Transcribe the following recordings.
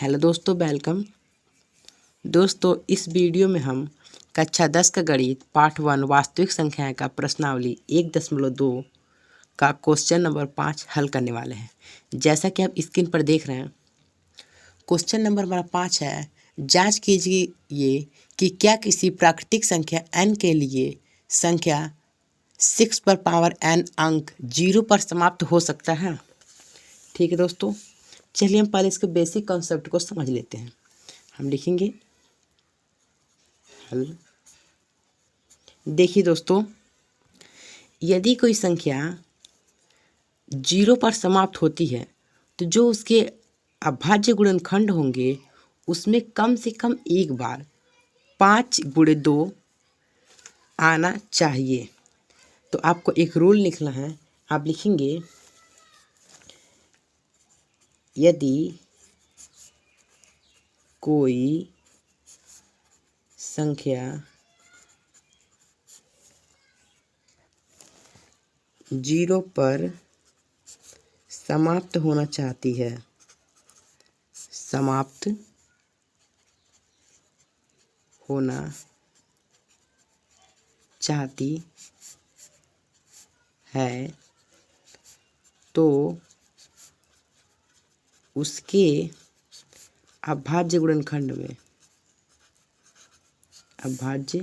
Hello दोस्तों, welcome. दोस्तों, इस वीडियो में हम कक्षा 10 का गणित पार्ट 1 वास्तविक संख्याएं का प्रश्नावली 1.2 का क्वेश्चन नंबर 5 हल करने वाले हैं। जैसा कि आप स्क्रीन पर देख रहे हैं, क्वेश्चन नंबर हमारा 5 है। जांच कीजिए कि क्या किसी प्राकृतिक संख्या n के लिए संख्या 6 पर पावर n अंक 0 पर समाप्त हो सकता है। ठीक है दोस्तों, चलिए हम पहले इसके बेसिक कॉन्सेप्ट को समझ लेते हैं। हम लिखेंगे हल। देखिए दोस्तों, यदि कोई संख्या 0 पर समाप्त होती है तो जो उसके अभाज्य गुणनखंड होंगे उसमें कम से कम एक बार 5×2 आना चाहिए। तो आपको एक रूल लिखना है। आप लिखेंगे यदि कोई संख्या 0 पर समाप्त होना चाहती है, समाप्त होना चाहती है तो उसके अभाज्य गुणनखंड में अभाज्य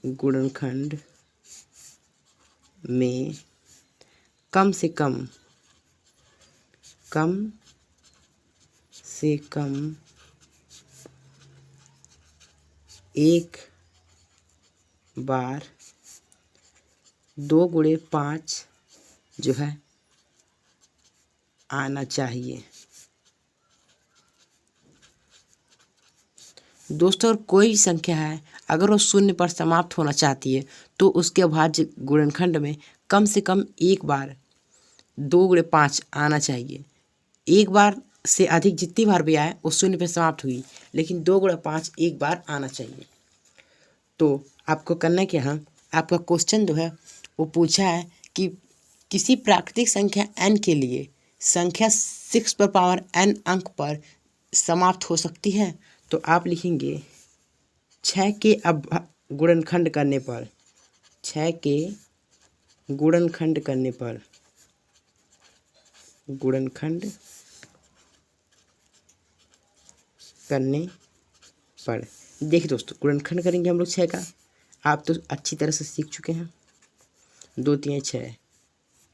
गुणनखंड में कम से कम एक बार 2×5 जो है आना चाहिए। दोस्तों, और कोई संख्या है अगर वो 0 पर समाप्त होना चाहती है तो उसके अभाज्य गुणनखंड में कम से कम एक बार 2×5 आना चाहिए। एक बार से अधिक जितनी बार भी आए वो 0 पर समाप्त हुई, लेकिन 2×5 एक बार आना चाहिए। तो आपको करना क्या है, आपका क्वेश्चन जो है वो पूछा है कि किसी प्राकृतिक संख्या n के लिए संख्या 6 पर पावर n अंक पर समाप्त हो सकती है। तो आप लिखेंगे 6 के गुणनखंड करने पर 6 के गुणनखंड करने पर देखिए दोस्तों, गुणनखंड करेंगे हम लोग 6 का। आप तो अच्छी तरह से सीख चुके हैं। 2 3 6,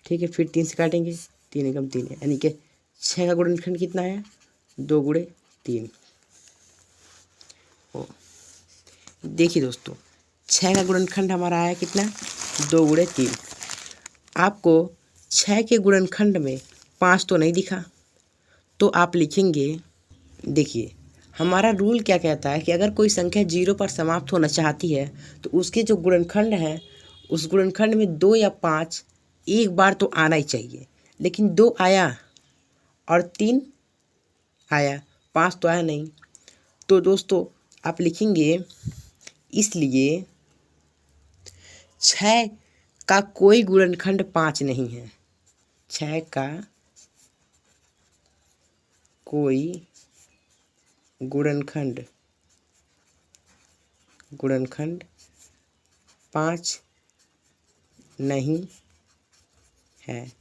ठीक है। फिर 3 से काटेंगे, 3 एकम 3 है, यानी कि 6 का गुणनखंड कितना है 2×3। देखिए दोस्तों, 6 का गुणनखंड हमारा आया कितना 2×3। आपको 6 के गुणनखंड में 5 तो नहीं दिखा, तो आप लिखेंगे, देखिए हमारा रूल क्या कहता है कि अगर कोई संख्या 0 पर समाप्त होना चाहती है तो उसके जो गुणनखंड है उस गुणनखंड में 2 या 5 एक बार तो आना ही चाहिए। लेकिन 2 आया और 3 आया, 5 तो आया नहीं। तो दोस्तों आप लिखेंगे इसलिए 6 का कोई गुणनखंड 5 नहीं है। 6 का कोई गुणनखंड 5 नहीं है।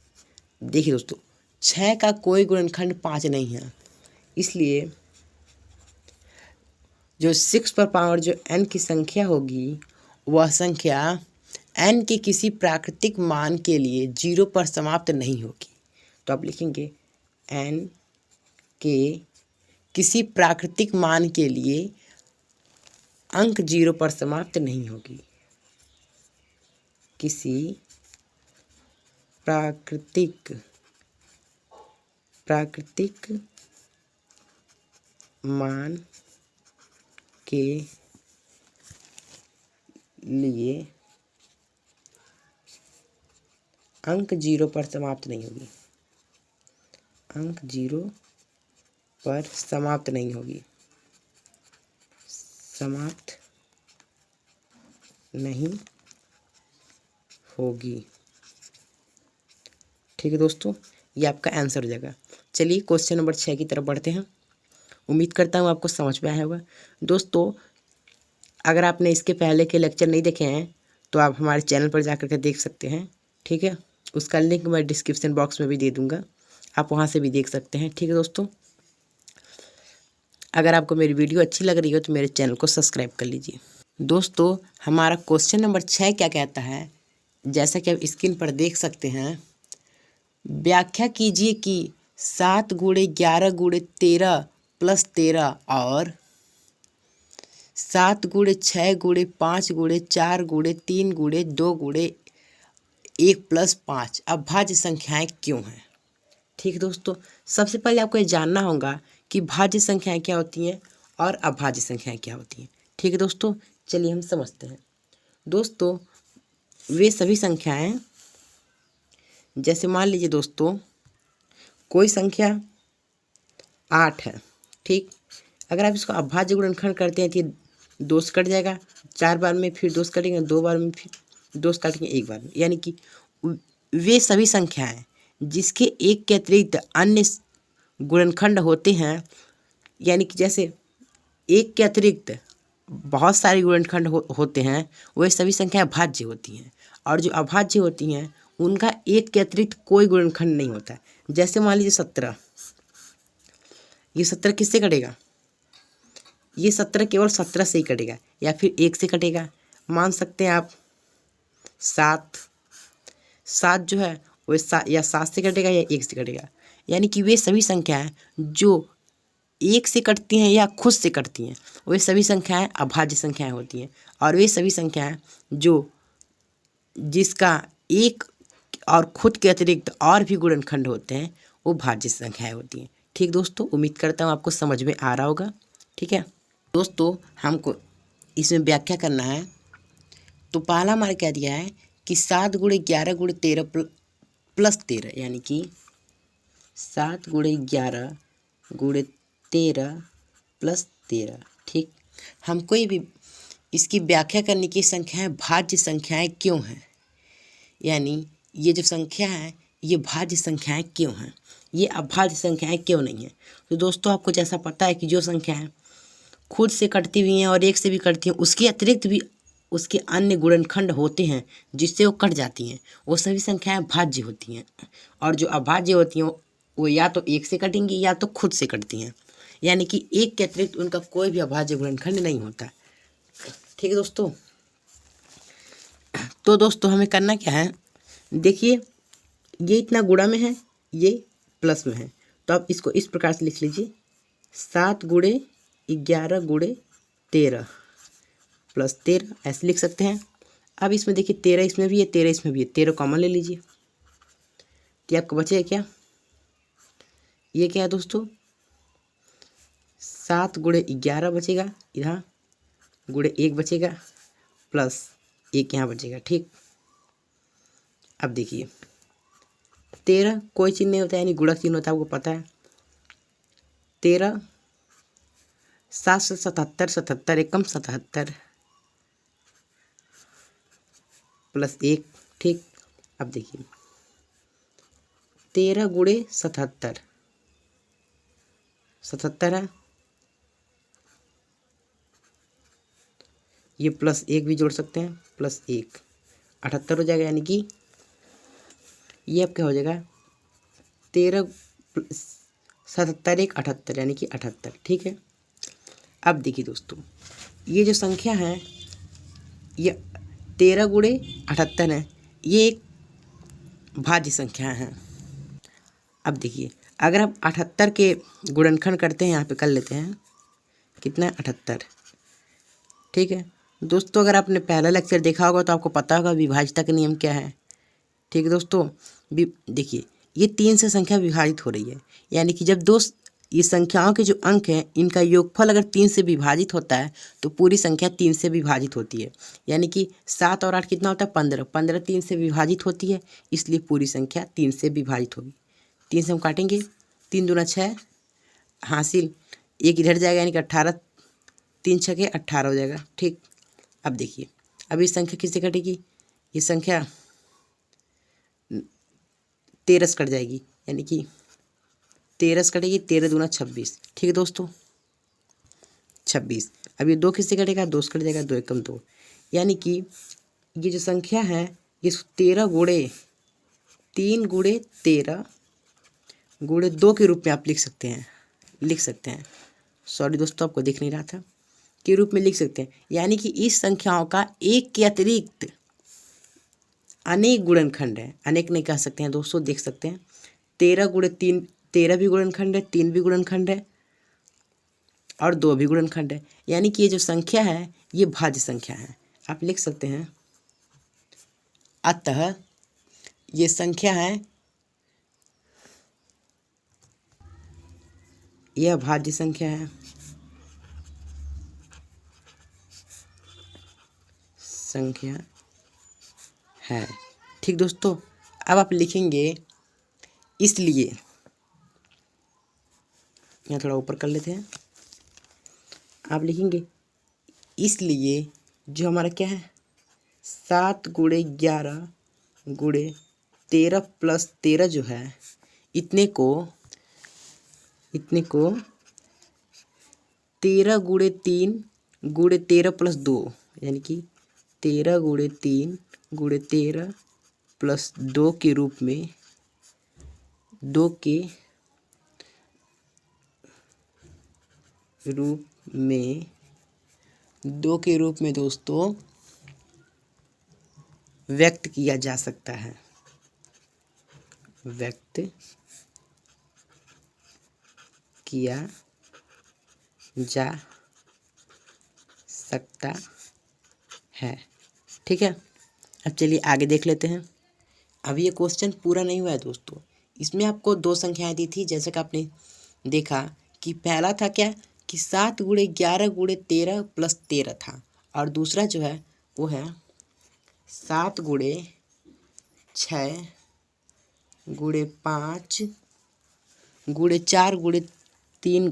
देखिए दोस्तों, 6 का कोई गुणनखंड 5 नहीं है, इसलिए जो 6 पर पावर जो n की संख्या होगी वह संख्या n के किसी प्राकृतिक मान के लिए 0 पर समाप्त नहीं होगी। तो आप लिखेंगे n के किसी प्राकृतिक मान के लिए अंक 0 पर समाप्त नहीं होगी। किसी प्राकृतिक मान के लिए अंक 0 पर समाप्त नहीं होगी। अंक 0 पर समाप्त नहीं होगी, समाप्त नहीं होगी। ठीक है दोस्तों, ये आपका आंसर हो जाएगा। चलिए क्वेश्चन नंबर 6 की तरफ बढ़ते हैं। उम्मीद करता हूँ आपको समझ में आया होगा। दोस्तों अगर आपने इसके पहले के लेक्चर नहीं देखे हैं तो आप हमारे चैनल पर जा कर के देख सकते हैं, ठीक है। उसका लिंक मैं डिस्क्रिप्शन बॉक्स में भी दे दूँगा, आप वहाँ से भी देख सकते हैं, ठीक है दोस्तों। अगर आपको मेरी वीडियो अच्छी लग रही हो तो मेरे चैनल को सब्सक्राइब कर लीजिए। दोस्तों हमारा क्वेश्चन नंबर 6 क्या कहता है, जैसा कि आप स्क्रीन पर देख सकते हैं। व्याख्या कीजिए कि 7 गुणे 11 गुणे 13 प्लस 13 और 7 गुणे 6 गुणे 5 गुणे 4 गुणे 3 गुणे 2 गुणे 1 प्लस 5 अभाज्य संख्याएं क्यों हैं। ठीक है दोस्तों, सबसे पहले आपको ये जानना होगा कि भाज्य संख्याएं क्या होती हैं और अभाज्य संख्याएं क्या होती हैं। ठीक है दोस्तों, चलिए हम समझते हैं। दोस्तों वे सभी संख्याएं, जैसे मान लीजिए दोस्तों कोई संख्या 8 है, ठीक। अगर आप इसको अभाज्य गुणनखंड करते हैं तो ये 2 से कट जाएगा, 4 बार में फिर 2 से कटेंगे, 2 बार में फिर 2 से काटेंगे, 1 बार में। यानी कि वे सभी संख्याएं जिसके एक के अतिरिक्त अन्य गुणनखंड होते हैं, यानी कि जैसे एक के अतिरिक्त बहुत सारे गुणनखंड होते हैं, वह सभी संख्याएं भाज्य होती हैं। और जो अभाज्य होती हैं उनका एक के अतिरिक्त कोई गुणनखंड नहीं होता है। जैसे मान लीजिए 17, ये 17 किससे कटेगा, ये 17 केवल 17 से ही कटेगा, या फिर 1 से कटेगा। मान सकते हैं आप 7 जो है वो या 7 से कटेगा या 1 से कटेगा। यानी कि वे सभी संख्याएं जो 1 से कटती हैं या खुद से कटती हैं, वे सभी संख्याएं अभाज्य संख्याएं होती हैं। और वे सभी संख्याएं जो जिसका एक और खुद के अतिरिक्त और भी गुणनखंड होते हैं वो भाज्य संख्याएं होती हैं। ठीक दोस्तों, उम्मीद करता हूँ आपको समझ में आ रहा होगा, ठीक है। दोस्तों हमको इसमें व्याख्या करना है, तो पहला हमारा क्या दिया है कि 7 गुणे 11 गुणे 13 प्लस 13, यानी कि 7 गुणे 11 गुणे 13 प्लस 13, ठीक। हमको ये भी इसकी व्याख्या करने की संख्याएं भाज्य संख्याएं क्यों हैं, यानी ये जो संख्या है ये भाज्य संख्याएं क्यों हैं, ये अभाज्य संख्याएं क्यों नहीं हैं। तो दोस्तों आपको जैसा पता है कि जो संख्याएं खुद से कटती हुई हैं और 1 से भी कटती हैं, उसके अतिरिक्त भी उसके अन्य गुणनखंड होते हैं जिससे वो कट जाती हैं, वो सभी संख्याएं भाज्य होती हैं। और जो अभाज्य होती हैं वो या तो 1 से कटेंगी या तो खुद से कटती हैं, यानी कि 1 के अतिरिक्त उनका कोई भी अभाज्य गुणनखंड नहीं होता। ठीक है दोस्तों, तो दोस्तों हमें करना क्या है, देखिए ये इतना गुणा में है, ये प्लस में है, तो आप इसको इस प्रकार से लिख लीजिए 7 गुणे 11 गुणे 13 प्लस 13, ऐसे लिख सकते हैं। अब इसमें देखिए 13 इसमें भी है, 13 इसमें भी है, 13 कॉमन ले लीजिए, तो आपको बचेगा क्या, ये क्या है दोस्तों 7 गुणे 11 बचेगा इधर, गुणे 1 बचेगा, प्लस 1 यहाँ बचेगा, ठीक। अब देखिए 13 कोई चिन्ह नहीं होता, यानी गुणक चिन्ह होता है, आपको पता है। 13 7 से 77, 77 एकम 77 प्लस 1, ठीक। अब देखिए 13 गुणे 77, 77 है, ये प्लस 1 भी जोड़ सकते हैं, प्लस 1 78 हो जाएगा, यानी कि ये अब क्या हो जाएगा 13 77 1 78, यानी कि 78, ठीक है। अब देखिए दोस्तों ये जो संख्या है ये 13 गुणे 78 है, ये एक भाज्य संख्या है। अब देखिए अगर हम 78 के गुणनखंड करते हैं, यहाँ पे कर लेते हैं, कितना है 78, ठीक है दोस्तों। अगर आपने पहला लेक्चर देखा होगा तो आपको पता होगा विभाज्यता का नियम क्या है, ठीक है दोस्तों। देखिए ये 3 से संख्या विभाजित हो रही है, यानी कि जब ये संख्याओं के जो अंक हैं इनका योगफल अगर 3 से विभाजित होता है तो पूरी संख्या 3 से विभाजित होती है। यानी कि 7 और 8 कितना होता है 15, 15 3 से विभाजित होती है, इसलिए पूरी संख्या 3 से विभाजित होगी। 3 से हम काटेंगे, 3 दूना 6 हासिल, 1 इधर जाएगा, यानी कि 18, 3 छके 18 हो जाएगा, ठीक। अब देखिए अब इस संख्या किससे कटेगी, ये संख्या 13 से कट जाएगी, यानी कि 13 से कटेगी, 13 दूना 26। ठीक है दोस्तों, 26। अब ये 2 किससे कटेगा, 2 से कट जाएगा, 2 एकम 2। यानी कि ये जो संख्या है ये 13 गुणे 3 गुणे 13 गुणे 2 के रूप में आप लिख सकते हैं। सॉरी दोस्तों, आपको दिख नहीं रहा था, के रूप में लिख सकते हैं। यानी कि इस संख्याओं का एक के अतिरिक्त अनेक गुणनखंड है। अनेक नहीं कह सकते हैं दोस्तों, देख सकते हैं 13 गुणे 3, 13 भी गुणनखंड है, 3 भी गुणनखंड है और 2 भी गुणनखंड है। यानी कि ये जो संख्या है ये भाज्य संख्या है। आप लिख सकते हैं अतः ये संख्या है, यह भाज्य संख्या है। संख्या है। ठीक दोस्तों, अब आप लिखेंगे इसलिए, यहाँ थोड़ा ऊपर कर लेते हैं। आप लिखेंगे इसलिए जो हमारा क्या है 7 गुणे 11 गुणे 13 प्लस 13 जो है इतने को 13 गुणे 3 गुणे 13 प्लस 2, यानी कि 13 गुणे 3 गुणे 13 प्लस 2 के रूप में 2 के रूप में दोस्तों व्यक्त किया जा सकता है। व्यक्त किया जा सकता है। ठीक है, अब चलिए आगे देख लेते हैं। अब ये क्वेश्चन पूरा नहीं हुआ है दोस्तों, इसमें आपको 2 संख्याएं दी थी। जैसे कि आपने देखा कि पहला था क्या कि 7 गुणे 11 गुणे 13 प्लस 13 था, और दूसरा जो है वो है 7 गुणे 6 गुणे 5 गुणे 4 गुणे 3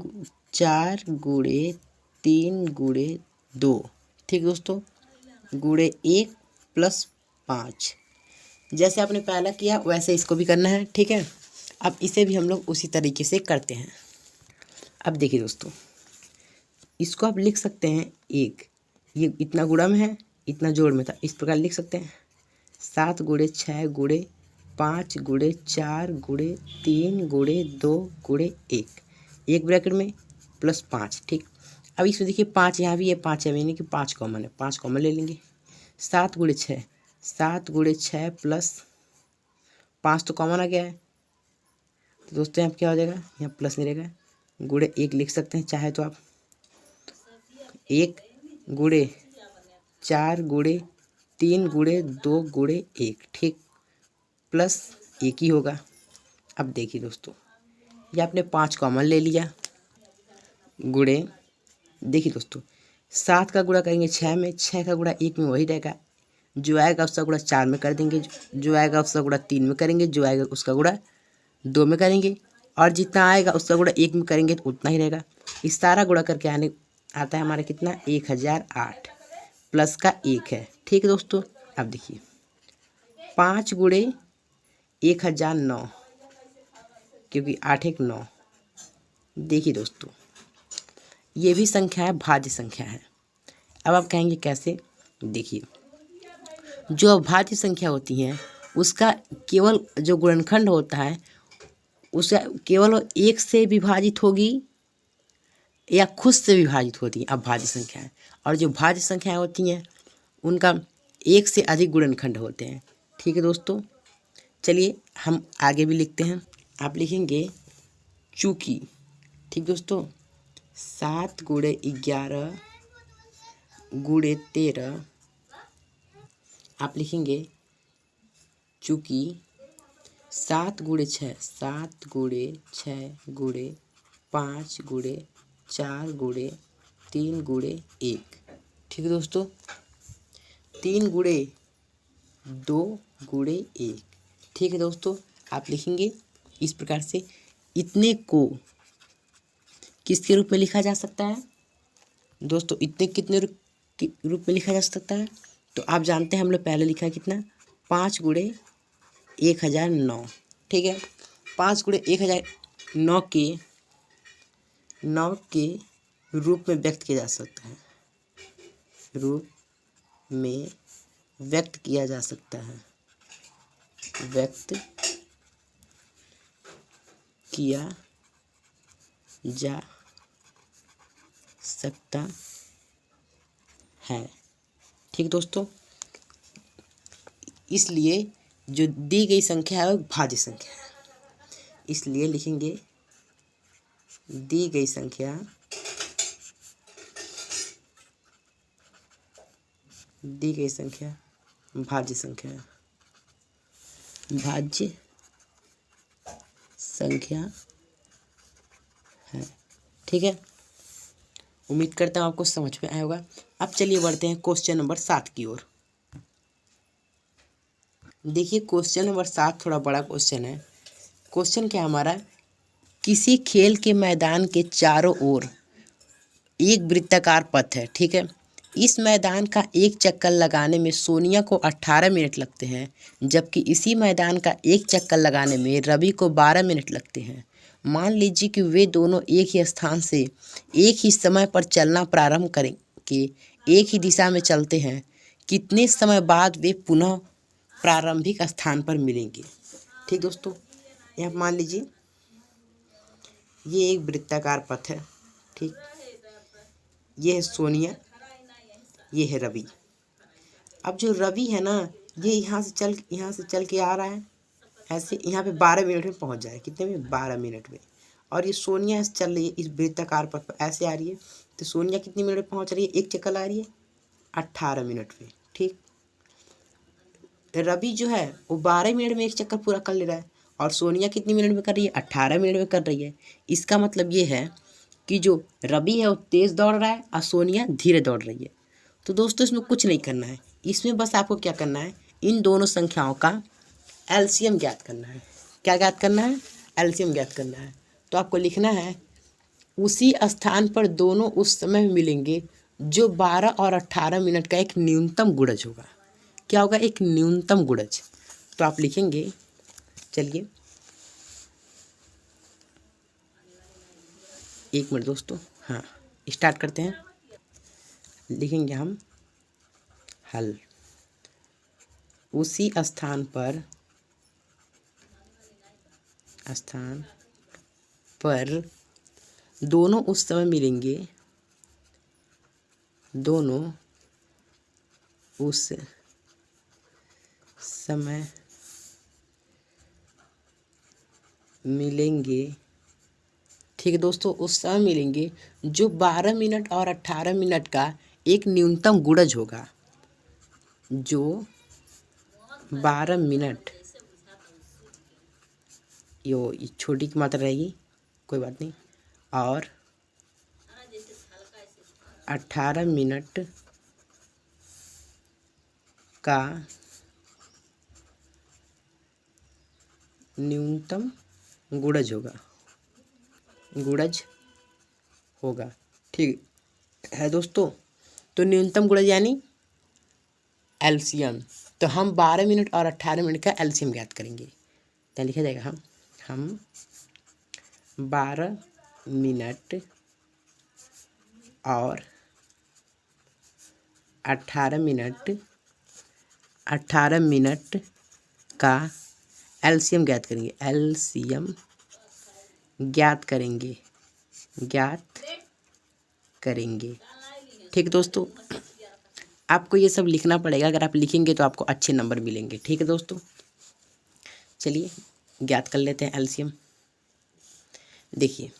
4 गुणे 3 गुणे 2। ठीक दोस्तों, गुणे 1 प्लस 5। जैसे आपने पहला किया वैसे इसको भी करना है। ठीक है, अब इसे भी हम लोग उसी तरीके से करते हैं। अब देखिए दोस्तों, इसको आप लिख सकते हैं एक, ये इतना गुणा में है इतना जोड़ में था, इस प्रकार लिख सकते हैं 7 गुणे 6 गुणे 5 गुणे 4 गुणे 3 गुणे 2 गुणे 1, एक ब्रैकेट में प्लस 5। ठीक, अब इसमें देखिए 5 यहाँ भी है, 5 है, यानी कि 5 कॉमन है, 5 कॉमन ले लेंगे। 7 गुणे 6, 7 गुणे 6 प्लस 5 तो कॉमन आ गया है, तो दोस्तों यहाँ क्या हो जाएगा, यहाँ प्लस नहीं रहेगा, गुणे 1 लिख सकते हैं चाहे तो आप। 1 गुणे 4 गुणे 3 गुणे 2 गुणे 1, ठीक, प्लस 1 ही होगा। अब देखिए दोस्तों, ये आपने 5 कॉमन ले लिया, गुणे, देखिए दोस्तों 7 का गुणा करेंगे 6 में, 6 का गुणा 1 में वही रहेगा, जो आएगा उसका गुणा 4 में कर देंगे, जो आएगा उसका गुणा 3 में करेंगे, जो आएगा उसका गुणा 2 में करेंगे, और जितना आएगा उसका गुणा 1 में करेंगे तो उतना ही रहेगा। इस सारा गुणा करके आता है हमारा कितना 1008 प्लस का 1 है। ठीक है दोस्तों, अब देखिए 5 गुणे 1009, क्योंकि 8 1 9। देखिए दोस्तों ये भी संख्या है, भाज्य संख्या है। अब आप कहेंगे कैसे, देखिए जो भाज्य संख्या होती हैं उसका केवल जो गुणनखंड होता है उसे केवल 1 से विभाजित होगी या खुद से विभाजित होती है अभाज्य संख्याएं, और जो भाज्य संख्याएं होती हैं उनका 1 से अधिक गुणनखंड होते हैं। ठीक है दोस्तों, चलिए हम आगे भी लिखते हैं। आप लिखेंगे चूँकि, ठीक दोस्तों, 7 गुणे 11 गुणे 13, आप लिखेंगे चूँकि 7 गुणे 6, 7 गुणे 6 गुणे 5 गुणे 4 गुणे 3 गुणे 1। ठीक है दोस्तों, 3 गुणे 2 गुणे 1। ठीक है दोस्तों, आप लिखेंगे इस प्रकार से। इतने को किसके रूप में लिखा जा सकता है दोस्तों, इतने कितने रूप में लिखा जा सकता है, तो आप जानते हैं हम लोग पहले लिखा है कितना 5 गुणे 1009। ठीक है, 5 × 1,009 के रूप में व्यक्त किया जा सकता है, रूप में व्यक्त किया जा सकता है, व्यक्त किया जा सकता है। ठीक दोस्तों, इसलिए जो दी गई संख्या है वो भाज्य संख्या है, इसलिए लिखेंगे दी गई संख्या भाज्य संख्या है, भाज्य संख्या है। ठीक है, उम्मीद करता हूँ आपको समझ में आया होगा। अब चलिए बढ़ते हैं क्वेश्चन नंबर 7 की ओर। देखिए क्वेश्चन नंबर 7 थोड़ा बड़ा क्वेश्चन है। क्वेश्चन क्या हमारा, किसी खेल के मैदान के चारों ओर एक वृत्ताकार पथ है। ठीक है, इस मैदान का एक चक्कर लगाने में सोनिया को 18 मिनट लगते हैं, जबकि इसी मैदान का एक चक्कर लगाने में रवि को 12 मिनट लगते हैं। मान लीजिए कि वे दोनों एक ही स्थान से एक ही समय पर चलना प्रारंभ करेंगे, एक ही दिशा में चलते हैं। कितने समय बाद वे पुनः प्रारंभिक स्थान पर मिलेंगे। ठीक दोस्तों, यहाँ मान लीजिए ये एक वृत्ताकार पथ है। ठीक, ये है सोनिया, ये है रवि। अब जो रवि है ना, ये यहाँ से चल के आ रहा है, ऐसे यहाँ पे 12 मिनट में पहुँच जाए। कितने में? 12 मिनट में। और ये सोनिया चल रही है इस वृत्ताकार पथ पर, ऐसे आ रही है, तो सोनिया कितनी मिनट में पहुँच रही है? एक चक्कर आ रही है 18 मिनट में। ठीक, रवि जो है वो 12 मिनट में एक चक्कर पूरा कर ले रहा है, और सोनिया कितनी मिनट में कर रही है? 18 मिनट में कर रही है। इसका मतलब ये है कि जो रवि है वो तेज़ दौड़ रहा है और सोनिया धीरे दौड़ रही है। तो दोस्तों इसमें कुछ नहीं करना है, इसमें बस आपको क्या करना है, इन दोनों संख्याओं का एलसीएम ज्ञात करना है। क्या ज्ञात करना है? एलसीएम ज्ञात करना है। तो आपको लिखना है उसी स्थान पर दोनों उस समय मिलेंगे जो 12 और 18 मिनट का एक न्यूनतम गुणज होगा। क्या होगा? एक न्यूनतम गुणज। तो आप लिखेंगे, चलिए 1 मिनट दोस्तों, हाँ स्टार्ट करते हैं। लिखेंगे हम हल, उसी स्थान पर दोनों उस समय मिलेंगे, दोनों उस समय मिलेंगे। ठीक है दोस्तों, उस समय मिलेंगे जो 12 मिनट और 18 मिनट का एक न्यूनतम गुणज होगा, जो 12 मिनट, ये छोटी की मात्रा रहेगी, कोई बात नहीं, और 18 मिनट का न्यूनतम गुणज होगा। ठीक है दोस्तों, तो न्यूनतम गुणज यानी एलसीएम। तो हम 12 मिनट और 18 मिनट का एलसीएम ज्ञात करेंगे। क्या लिखा जाएगा? हम 12 मिनट और 18 मिनट का एलसीएम ज्ञात करेंगे। एलसीएम ज्ञात करेंगे। ठीक दोस्तों, आपको ये सब लिखना पड़ेगा। अगर आप लिखेंगे तो आपको अच्छे नंबर मिलेंगे। ठीक है दोस्तों, चलिए ज्ञात कर लेते हैं एलसीएम। देखिए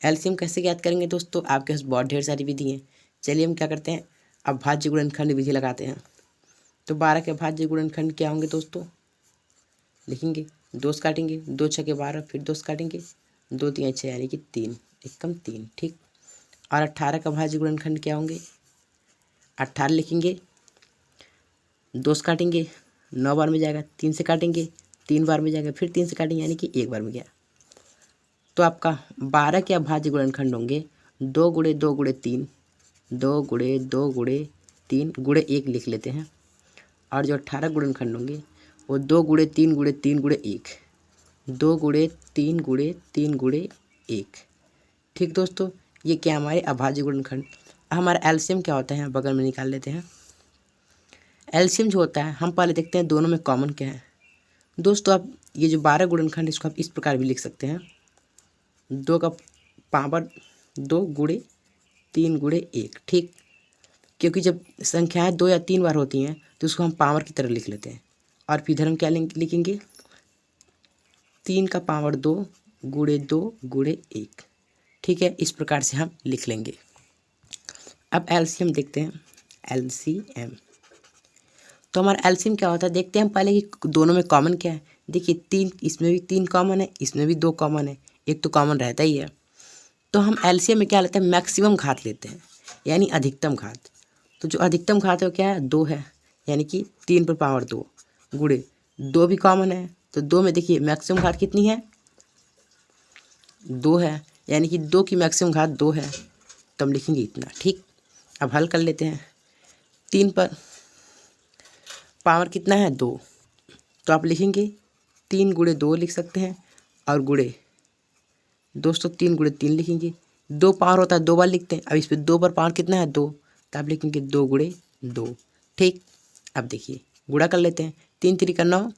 एलसीएम कैसे ज्ञात करेंगे दोस्तों, आपके पास बहुत ढेर सारी विधि हैं। चलिए हम क्या करते हैं, अब भाज्य गुणनखंड विधि लगाते हैं। तो 12 के भाज्य गुणनखंड क्या होंगे दोस्तों? लिखेंगे 2 से काटेंगे, 2 छके 12, फिर 2 से काटेंगे, 2 3 6 यानी कि 3, एक कम 3। ठीक, और 18 का भाज्य गुणनखंड क्या होंगे? 18 लिखेंगे, 2 से काटेंगे, 9 बार में जाएगा, 3 से काटेंगे, 3 बार में जाएगा, फिर 3 से काटेंगे, यानी कि 1 बार में गया। तो आपका 12 के अभाज्य गुणनखंड होंगे 2 × 2 × 3, 2 × 2 × 3 × 1 लिख लेते हैं। और जो 18 गुणनखंड होंगे वो 2 × 3 × 3 × 1, 2 गुणे 3 गुणे 3 गुणे 1। ठीक दोस्तों, ये क्या हमारे अभाज्य गुणनखंड। हमारा एलसीएम क्या होता है, बगल में निकाल लेते हैं। एलसीएम जो होता है, हम पहले देखते हैं दोनों में कॉमन क्या है। दोस्तों आप ये जो 12 गुणनखंड इसको आप इस प्रकार भी लिख सकते हैं, 2 का पावर 2 गुणे 3 गुणे 1। ठीक, क्योंकि जब संख्याएं 2 या 3 बार होती हैं तो उसको हम पावर की तरह लिख लेते हैं। और फिर इधर हम क्या लिखेंगे, 3 का पावर 2 गुणे 2 गुणे 1। ठीक है, इस प्रकार से हम लिख लेंगे। अब एलसीएम देखते हैं, एलसीएम। तो हमारा एलसीएम क्या होता है, देखते हैं हम पहले कि दोनों में कॉमन क्या है। देखिए 3, इसमें भी 3 कॉमन है, इसमें भी 2 कॉमन है, एक तो कॉमन रहता ही है। तो हम एलसीएम में क्या लेते हैं, मैक्सिमम घात लेते हैं, यानी अधिकतम घात। तो जो अधिकतम घात है वो क्या है, 2 है, यानी कि 3 पर पावर 2 गुणे 2 भी कॉमन है। तो 2 में देखिए मैक्सिमम घात कितनी है, 2 है, यानी कि 2 की मैक्सिमम घात 2 है, तो हम लिखेंगे इतना। ठीक, अब हल कर लेते हैं। 3 पर पावर कितना है, 2, तो आप लिखेंगे 3 गुणे 2 लिख सकते हैं, और गुणे दोस्तों 3 गुणे 3 लिखेंगे। 2 पावर होता है 2 बार लिखते हैं, अब इस पर 2 पर पावर कितना है, 2, तो आप लिखेंगे 2 गुणे 2। ठीक, अब देखिए गुणा कर लेते हैं, 3 3 का 9,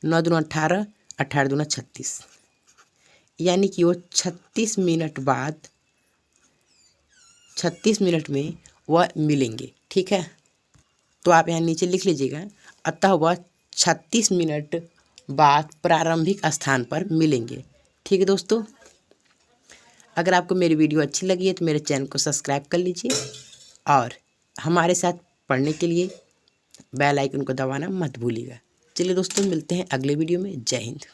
9 दूना 18, 18 दूना 36, यानी कि वो 36 मिनट बाद 36 मिनट में वह मिलेंगे। ठीक है, तो आप यहाँ नीचे लिख लीजिएगा, अतः वह 36 मिनट बाद प्रारंभिक स्थान पर मिलेंगे। ठीक है दोस्तों, अगर आपको मेरी वीडियो अच्छी लगी है तो मेरे चैनल को सब्सक्राइब कर लीजिए, और हमारे साथ पढ़ने के लिए बेल आइकन को दबाना मत भूलिएगा। चलिए दोस्तों, मिलते हैं अगले वीडियो में। जय हिंद।